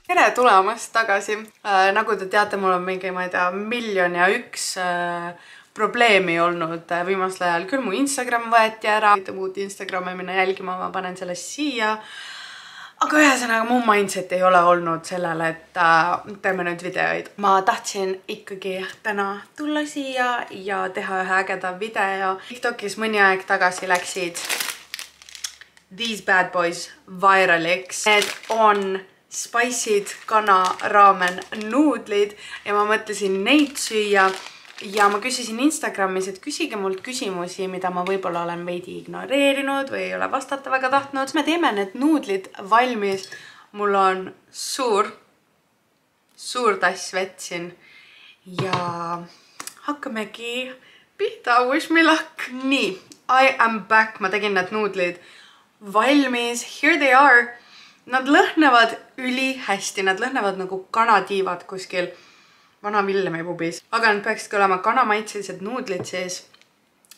Tere tulemast tagasi. Nagu te teate, mul on mingi, ma ei tea, 1,001,000 probleemi olnud viimasel ajal. Küll mu Instagram võeti ära. Mitte muud Instagrami minna jälgima, ma panen selle siia. Aga ühesõnaga, mu mindset ei ole olnud sellele, et teeme nüüd videoid. Ma tahtsin ikkagi täna tulla siia ja teha ühe ägeda video. TikTokis mõni aeg tagasi läksid These Bad Boys viraliks. Need on spiced kana raamen nuudlid ja ma mõtlesin neid süüa ja ma küsisin Instagramis, et küsige mult küsimusi, mida ma võib-olla olen veidi ignoreerinud või ei ole vastata väga tahtnud. Me teeme need nuudlid valmis. Mul on suur tass vett siin ja hakkamegi pihta. Wish me luck. Nii, I am back. Ma tegin need nuudlid valmis. Here they are. Nad lõhnevad ülihästi, nad lõhnevad nagu kanatiivad kuskil vana Villemi pubis. Aga nad peaksid olema kanamaitselised nuudlid sees.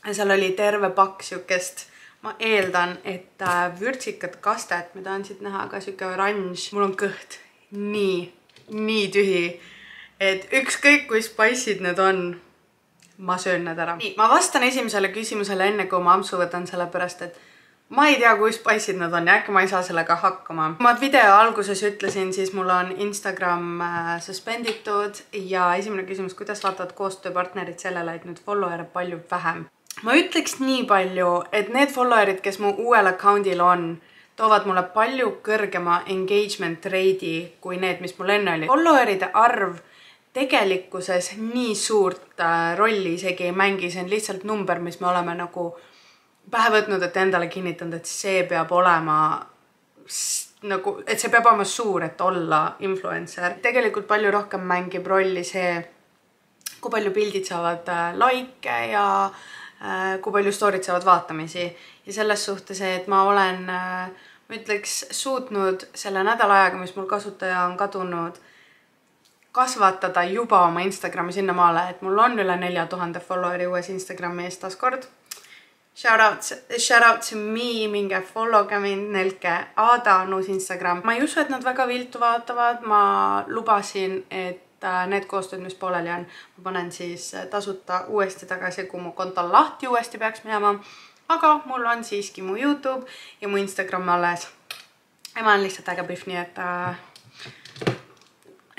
Ja seal oli terve pakk siukest, ma eeldan, et vürtsikat kastet, mida on siit näha ka siuke oranž. Mul on kõht nii tühi, et ükskõik kui spiced need on, ma söön need ära. Nii, ma vastan esimesele küsimusele enne, kui ma ampsu võtan, sellepärast, et ma ei tea, kui spiced nad on ja äkki ma ei saa sellega hakkama. Kui ma video alguses ütlesin, siis mul on Instagram suspenditud ja esimene küsimus, kuidas vaatavad koostööpartnerid sellele, et nüüd follower'e palju vähem. Ma ütleks nii palju, et need followerid, kes mu uuel account'il on, toovad mulle palju kõrgema engagement rate'i kui need, mis mul enne oli. Followeride arv tegelikkuses nii suurt rolli isegi ei mängi, see on lihtsalt number, mis me oleme nagu pähe võtnud, et endale kinnitanud, et see peab olema nagu, et see peab olema suur, et olla influencer. Tegelikult palju rohkem mängib rolli see, kui palju pildid saavad like ja kui palju story'd saavad vaatamisi. Ja selles suhtes, et ma olen, ma ütleks, suutnud selle nädala ajaga, mis mul kasutaja on kadunud, kasvatada juba oma Instagrami sinna maale, et mul on üle 4000 followeri uues Instagrami eest taaskord. Shout out to me, minge followge mind, nelke Aada on uus Instagram. Ma ei usu, et nad väga viltu vaatavad. Ma lubasin, et need koostööd, mis pooleli on, ma panen siis tasuta uuesti tagasi, kui mu konto lahti uuesti peaks minema. Aga mul on siiski mu YouTube ja mu Instagram alles. Ja ma olen lihtsalt äge pihv, nii et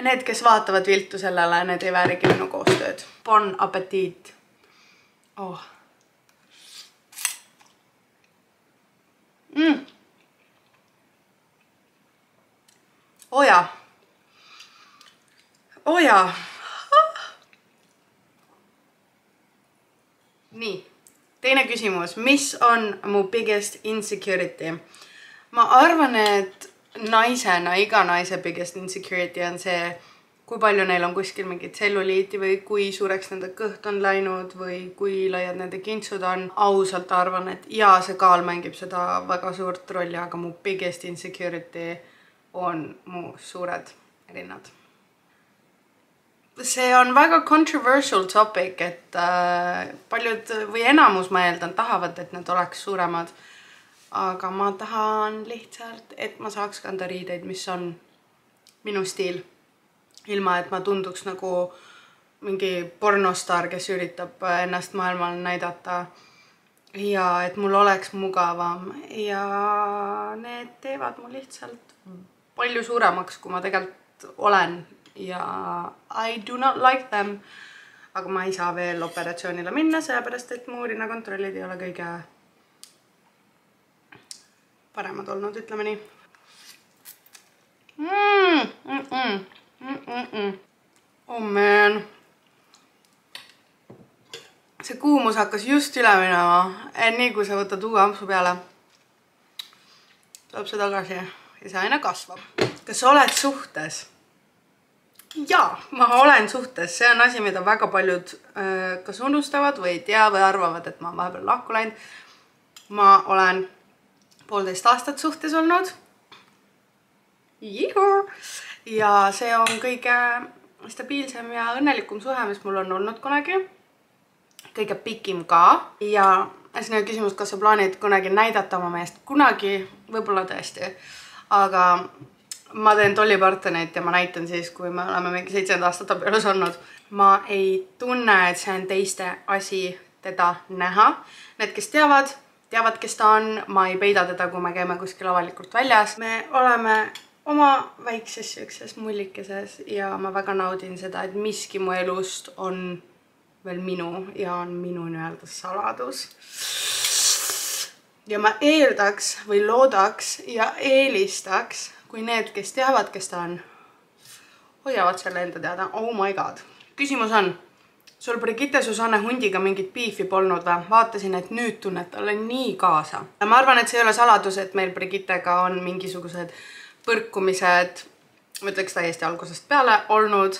need, kes vaatavad viltu sellele, need ei väärigi minu koostööd. Bon appetit! Oh! Oja. Nii, teine küsimus. Mis on mu biggest insecurity? Ma arvan, et naisena, iga naise biggest insecurity on see, kui palju neil on kuskil mingit tselluliiti või kui suureks nende kõht on läinud või kui laiad nende kintsud on. Ausalt arvan, et jaa, see kaal mängib seda väga suurt rolli, aga mu biggest insecurity on mu suured rinnad. See on väga controversial topic, et paljud või enamus ma eeldan tahavad, et need oleks suuremad. Aga ma tahan lihtsalt, et ma saaks kanda riideid, mis on minu stiil. Ilma, et ma tunduks nagu mingi pornostaar, kes üritab ennast maailmal näidata. Ja et mul oleks mugavam. Ja need teevad mul lihtsalt palju suuremaks, kui ma tegelikult olen. Ja I do not like them. Aga ma ei saa veel operatsioonile minna, sellepärast, et mu rinnakontrollid ei ole kõige paremad olnud, ütleme nii. Oh man. See kuumus hakkas just üle minema. Nii kui sa võtad uue ampsu peale, tuleb see tagasi ja see aina kasvab. Kas sa oled suhtes? Jaa, ma olen suhtes. See on asi, mida väga paljud kas unustavad või ei tea või arvavad, et ma vahepeal lahku läinud. Ma olen 1,5 aastat suhtes olnud. Ja see on kõige stabiilsem ja õnnelikum suhe, mis mul on olnud kunagi. kõige pikim ka ja selline küsimus, kas sa plaanid kunagi näidata oma meest? Kunagi, võib-olla tõesti, aga ma teen tollipartenit ja ma näitan siis, kui me oleme mingi 7 aastat abielus olnud. Ma ei tunne, et see on teiste asi teda näha. Need, kes teavad, kes ta on. Ma ei peida teda, kui me käime kuskil avalikult väljas. Me oleme oma väikses sükses mullikeses ja ma väga naudin seda, et miski mu elust on veel minu ja on minu nii-öelda saladus. Ja ma eeldaks või loodaks ja eelistaks, kui need, kes teavad, kes ta on, hoiavad selle enda teada. Oh my god. Küsimus on, sul Brigitte Susanne Hundiga mingit beefi polnud või? Vaatasin, et nüüd tunned talle nii kaasa. Ma arvan, et see ei ole saladus, et meil Brigittega on mingisugused põrkumised, ütleks täiesti algusest peale olnud.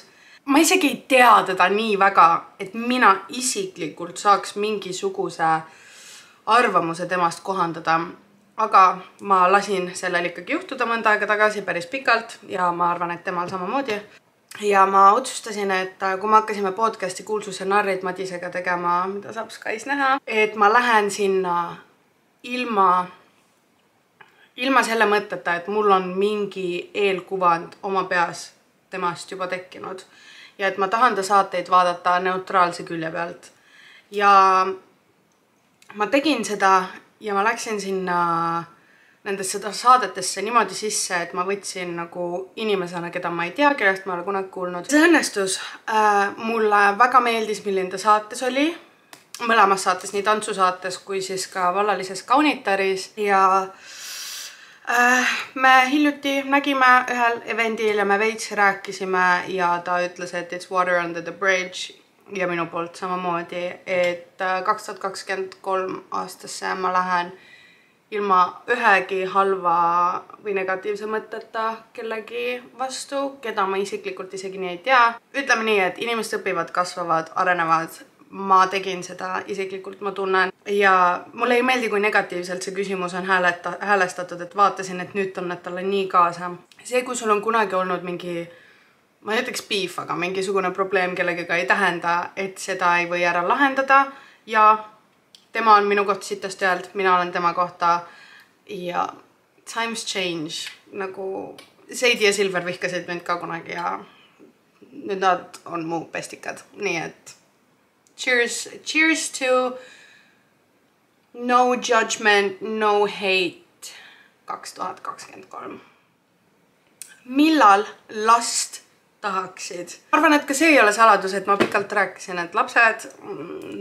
Ma isegi ei tea teda nii väga, et mina isiklikult saaks mingisuguse arvamuse temast kohandada. Aga ma lasin sellel ikkagi juhtuda mõnda aega tagasi päris pikalt ja ma arvan, et temal samamoodi. Ja ma otsustasin, et kui me hakkasime podcasti Kuulsuse narrid Madisega tegema, mida saab Skys näha, et ma lähen sinna ilma selle mõtteta, et mul on mingi eelkuvand oma peas temast juba tekkinud. Ja et ma tahan ta saateid vaadata neutraalse külje pealt. Ja ma tegin seda ja ma läksin sinna nendesse saadetesse niimoodi sisse, et ma võtsin nagu inimesena, keda ma ei tea, kellest ma olen kunagi kuulnud. See õnnestus. Mulle väga meeldis, milline ta saates oli. Mõlemas saates, nii tantsusaates kui siis ka vallalises kaunitaris. Ja me hiljuti nägime ühel evendil ja me veits rääkisime ja ta ütles, et it's water under the bridge ja minu poolt samamoodi, et 2023 aastasse ma lähen ilma ühegi halva või negatiivse mõtteta kellegi vastu, keda ma isiklikult isegi nii ei tea. Ütleme nii, et inimesed õpivad, kasvavad, arenevad. Ma tegin seda isiklikult, ma tunnen. Ja mulle ei meeldi, kui negatiivselt see küsimus on häälestatud, et vaatasin, et nüüd tunned talle nii kaasa. See, kui sul on kunagi olnud mingi, ma ei ütleks beef, aga mingisugune probleem kellegagi ei tähenda, et seda ei või ära lahendada ja tema on minu kohta sitast öeld, mina olen tema kohta ja times change. Nagu Seidi ja Silver vihkasid mind ka kunagi ja nüüd nad on mu pestikad. Nii et cheers to no judgment, no hate 2023. Millal last tahaksid? Ma arvan, et ka see ei ole saladus, et ma pikalt rääkisin, et lapsed,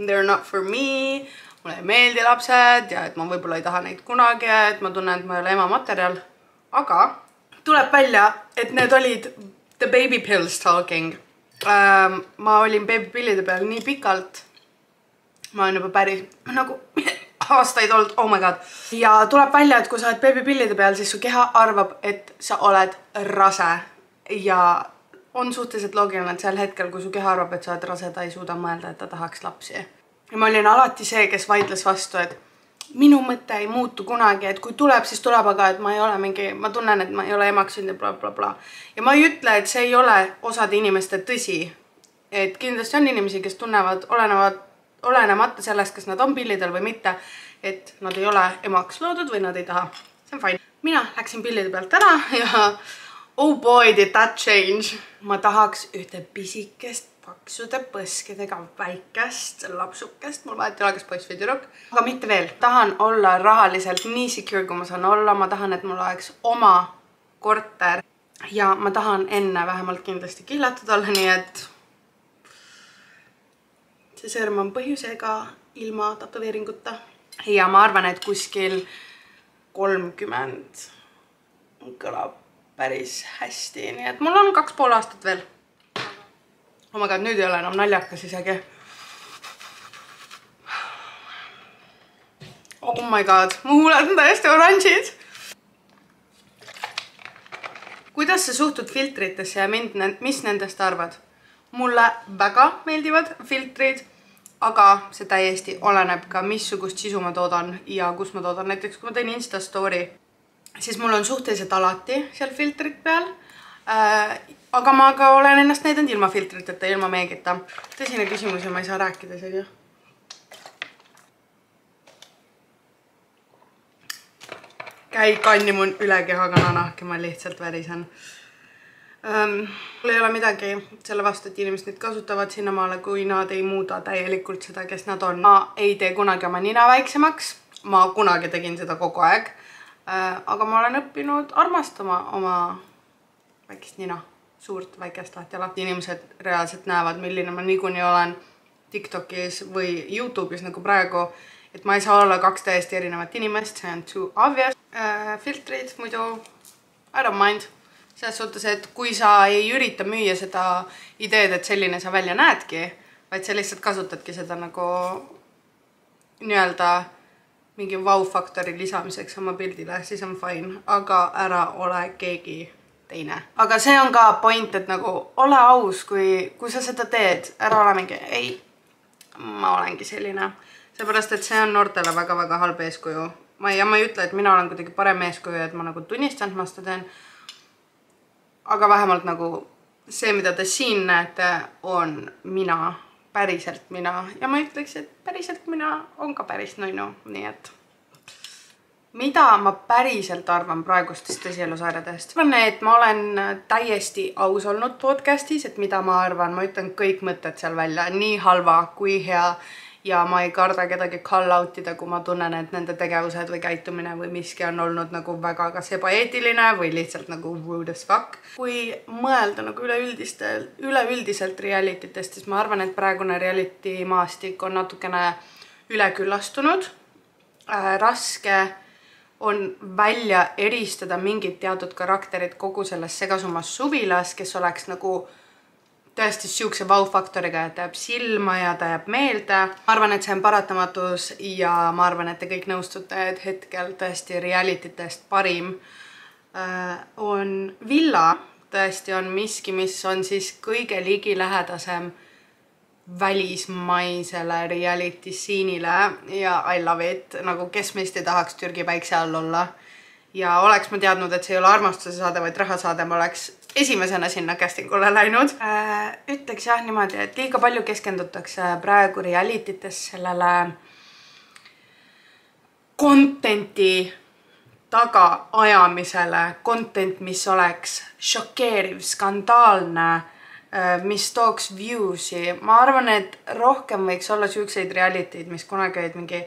they're not for me, mulle ei meeldi lapsed ja et ma võib-olla ei taha neid kunagi, et ma tunnen, et ma ei ole ema materjal. Aga tuleb välja, et need olid the baby pills talking. Ma olin beebipillide peal nii pikalt. Ma olen juba päris nagu aastaid olnud, oh my god. Ja tuleb välja, et kui sa oled beebipillide peal, siis su keha arvab, et sa oled rase. Ja on suhteliselt loogiline, et sel hetkel, kui su keha arvab, et sa oled rase, ta ei suuda mõelda, et ta tahaks lapsi. Ja ma olin alati see, kes vaidles vastu, et minu mõte ei muutu kunagi, et kui tuleb, siis tuleb, aga et ma ei ole mingi, ma tunnen, et ma ei ole emaks ja bla bla bla. Ja ma ei ütle, et see ei ole osade inimeste tõsi. Et kindlasti on inimesi, kes tunnevad olenemata sellest, kas nad on pillidel või mitte, et nad ei ole emaks loodud või nad ei taha. See on fine. Mina läksin pillide pealt ära ja oh boy, did that change. Ma tahaks ühte pisikest paksude põskedega väikest lapsukest. Mul vahet ei ole, kas poiss või tüdruk. Aga mitte veel. Tahan olla rahaliselt nii secure, kui ma saan olla. Ma tahan, et mul oleks oma korter. Ja ma tahan enne vähemalt kindlasti kihlatud olla, nii et see sõrm on põhjusega ilma tatoveeringuta. Ja ma arvan, et kuskil 30 kõlab päris hästi. Nii et mul on 2,5 aastat veel. Oh my god, nüüd ei ole enam naljakas isegi. Oh my god, mu huuled on täiesti oranžid. Kuidas sa suhtud filtritesse ja mis nendest arvad? Mulle väga meeldivad filtrid, aga see täiesti oleneb ka, missugust sisu ma toodan ja kus ma toodan. Näiteks, kui ma teen Insta story, siis mul on suhteliselt alati seal filtrid peal. Aga ma ka olen ennast näidanud ilma filtriteta, ilma meegita. Tõsine küsimus ja ma ei saa rääkida isegi. käi kanni mun ülekehaga nanahki, ma lihtsalt värisen. Mul ei ole midagi selle vastu, et inimesed neid kasutavad sinnamaale, kui nad ei muuda täielikult seda, kes nad on. Ma ei tee kunagi oma nina väiksemaks. Ma kunagi tegin seda kogu aeg. Aga ma olen õppinud armastama oma väikest nina. Suurt väikest lahti ja lahti. Inimesed reaalselt näevad, milline ma niikuinii olen TikTokis või YouTube'is nagu praegu. Et ma ei saa olla 2 täiesti erinevat inimest. See on too obvious. Filtrid muidu I don't mind. Selles suhtes, et kui sa ei ürita müüa seda ideed, et selline sa välja näedki, vaid sa lihtsalt kasutadki seda nagu nii-öelda mingi wow-faktori lisamiseks oma pildile, siis on fine. Aga ära ole keegi teine. Aga see on ka point, et nagu ole aus, kui sa seda teed, ära ole mingi, ei, ma olengi selline. Seepärast, et see on noortele väga-väga halb eeskuju. Ma ei ütle, et mina olen kuidagi parem eeskuju, et ma nagu tunnistan, et ma seda teen. Aga vähemalt nagu see, mida te siin näete, on mina, päriselt mina. Ja ma ütleks, et päriselt mina on ka päris nunnu, nii et mida ma päriselt arvan praegustest tõsielusairedest? Ma olen täiesti aus olnud podcastis, et mida ma arvan, ma ütlen kõik mõtted seal välja, nii halva kui hea. Ja ma ei karda kedagi call out'ida, kui ma tunnen, et nende tegevused või käitumine või miski on olnud nagu väga kas ebaeetiline või lihtsalt nagu rude as fuck. Kui mõelda nagu üleüldiselt realititest, siis ma arvan, et praegune reality maastik on natukene üleküllastunud. Raske on välja eristada mingid teatud karakterid kogu selles segasumas suvilas, kes oleks nagu tõesti siukse wow-faktoriga, et ta jääb silma ja ta jääb meelde. Ma arvan, et see on paratamatus ja ma arvan, et te kõik nõustute, et hetkel tõesti realititest parim on Villa. Tõesti on miski, mis on siis kõige ligilähedasem välismaisele reality scenile ja I love it. Nagu kes meist ei tahaks Türgi päikse all olla. Ja oleks ma teadnud, et see ei ole armastuse saade, vaid rahasaade, ma oleks esimesena sinna castingule läinud. Ütleks jah niimoodi, et liiga palju keskendutakse praegu realitytes sellele contenti taga ajamisele. Content, mis oleks šokeeriv, skandaalne, mis tooks viewsi. Ma arvan, et rohkem võiks olla siukseid reality'd, mis kunagi olid mingi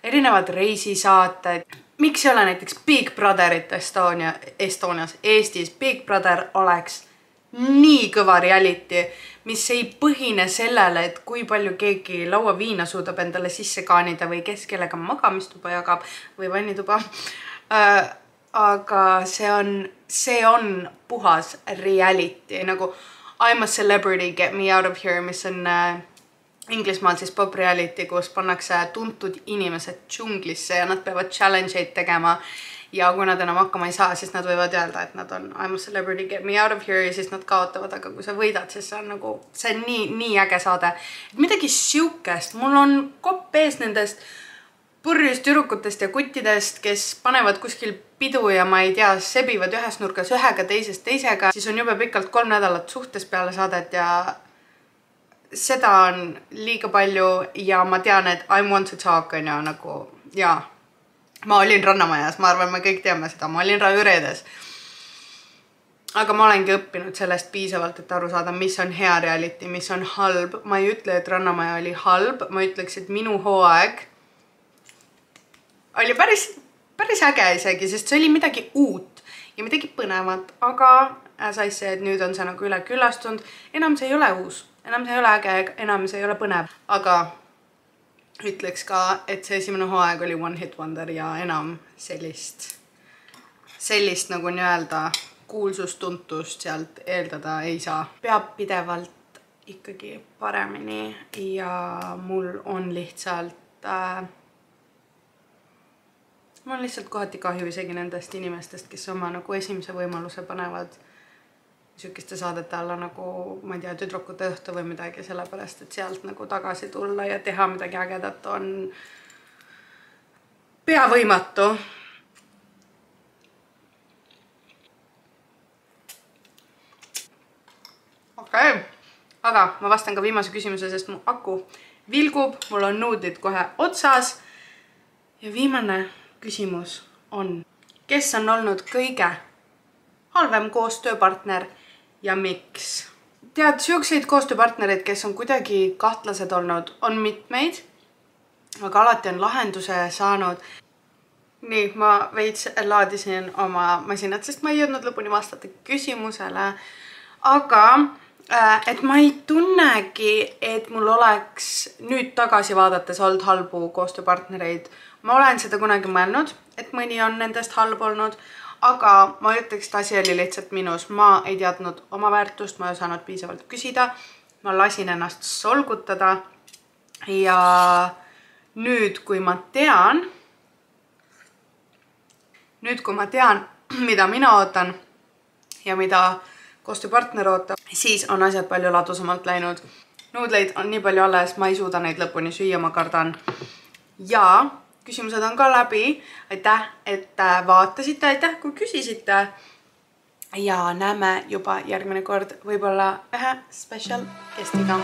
erinevad reisisaated. Miks ei ole näiteks Big Brotherit Estonias, Eestis? Big Brother oleks nii kõva reality, mis ei põhine sellele, et kui palju keegi laua viina suudab endale sisse kaanida või kes kellega magamistuba jagab või vannituba. Aga see on puhas reality. Nagu I'm a celebrity, get me out of here, mis on Inglismaal siis pop reality, kus pannakse tuntud inimesed džunglisse ja nad peavad challenge'id tegema. Ja kui nad enam hakkama ei saa, siis nad võivad öelda, et nad on I'm a celebrity, get me out of here ja siis nad kaotavad. Aga kui sa võidad, siis see on nagu, see on nii äge saade. Midagi siukest. Mul on kopp ees nendest purjus tüdrukutest ja kuttidest, kes panevad kuskil pidu ja ma ei tea, sebivad ühes nurgas ühega, teisega. Siis on jube pikalt 3 nädalat suhtes peale saadet ja seda on liiga palju ja ma tean, et I want to talk on ja nagu, jaa. Ma olin Rannamajas, ma arvan, me kõik teame seda, ma olin Rajureedes. Aga ma olengi õppinud sellest piisavalt, et aru saada, mis on hea reality, mis on halb. Ma ei ütle, et Rannamaja oli halb, ma ütleks, et minu hooaeg oli päris äge isegi, sest see oli midagi uut ja midagi põnevat, aga saisse, et nüüd on see nagu üle küllastunud. Enam see ei ole uus. Enam see ei ole äge, enam see ei ole põnev, aga ütleks ka, et see esimene hooaeg oli one hit wonder ja enam sellist nagu nii-öelda kuulsustuntust sealt eeldada ei saa. Peab pidevalt ikkagi paremini ja mul on lihtsalt kohati kahju isegi nendest inimestest, kes oma nagu esimese võimaluse panevad siukeste saadete alla nagu, ma ei tea, tüdrukute õhtu või midagi, sellepärast, et sealt nagu tagasi tulla ja teha midagi ägedat on pea võimatu. Okei. Aga ma vastan ka viimase küsimuse, sest mu aku vilgub, mul on nuudid kohe otsas. Ja viimane küsimus on, kes on olnud kõige halvem koostööpartner ja miks? Tead, siukseid koostööpartnereid, kes on kuidagi kahtlased olnud, on mitmeid, aga alati on lahenduse saanud. Nii, ma veits laadisin oma masinat, sest ma ei jõudnud lõpuni vastata küsimusele, aga et ma ei tunnegi, et mul oleks nüüd tagasi vaadates olnud halbu koostööpartnereid. Ma olen seda kunagi mõelnud, et mõni on nendest halb olnud, aga ma ütleks, et asi oli lihtsalt minus. Ma ei teadnud oma väärtust, ma ei osanud piisavalt küsida, ma lasin ennast solgutada ja nüüd, kui ma tean, mida mina ootan ja mida koostööpartner ootab, siis on asjad palju ladusamalt läinud. Nuudleid on nii palju alles, ma ei suuda neid lõpuni süüa, ma kardan. Ja küsimused on ka läbi. Aitäh, et vaatasite, aitäh, kui küsisite. Ja näeme juba järgmine kord võib-olla ühe special guestiga.